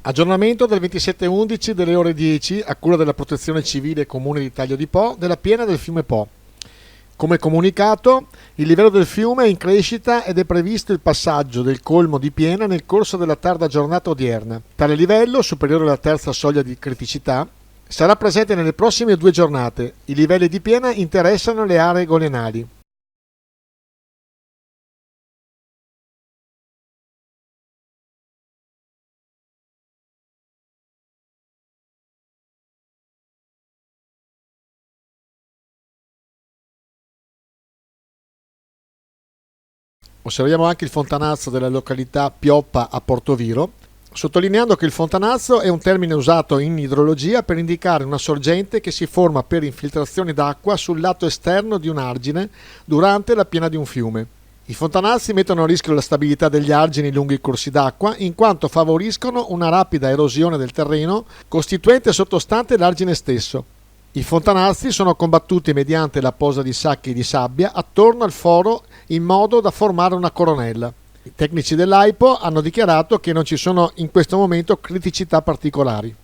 Aggiornamento del 27/11 delle ore 10 a cura della Protezione Civile Comune di Taglio di Po della piena del fiume Po. Come comunicato, il livello del fiume è in crescita ed è previsto il passaggio del colmo di piena nel corso della tarda giornata odierna. Tale livello, superiore alla terza soglia di criticità, sarà presente nelle prossime 2 giornate. I livelli di piena interessano le aree golenali. Osserviamo anche il fontanazzo della località Pioppa a Portoviro, sottolineando che il fontanazzo è un termine usato in idrologia per indicare una sorgente che si forma per infiltrazioni d'acqua sul lato esterno di un argine durante la piena di un fiume. I fontanazzi mettono a rischio la stabilità degli argini lungo i corsi d'acqua in quanto favoriscono una rapida erosione del terreno costituente sottostante l'argine stesso. I fontanazzi sono combattuti mediante la posa di sacchi di sabbia attorno al foro in modo da formare una coronella. I tecnici dell'AIPO hanno dichiarato che non ci sono in questo momento criticità particolari.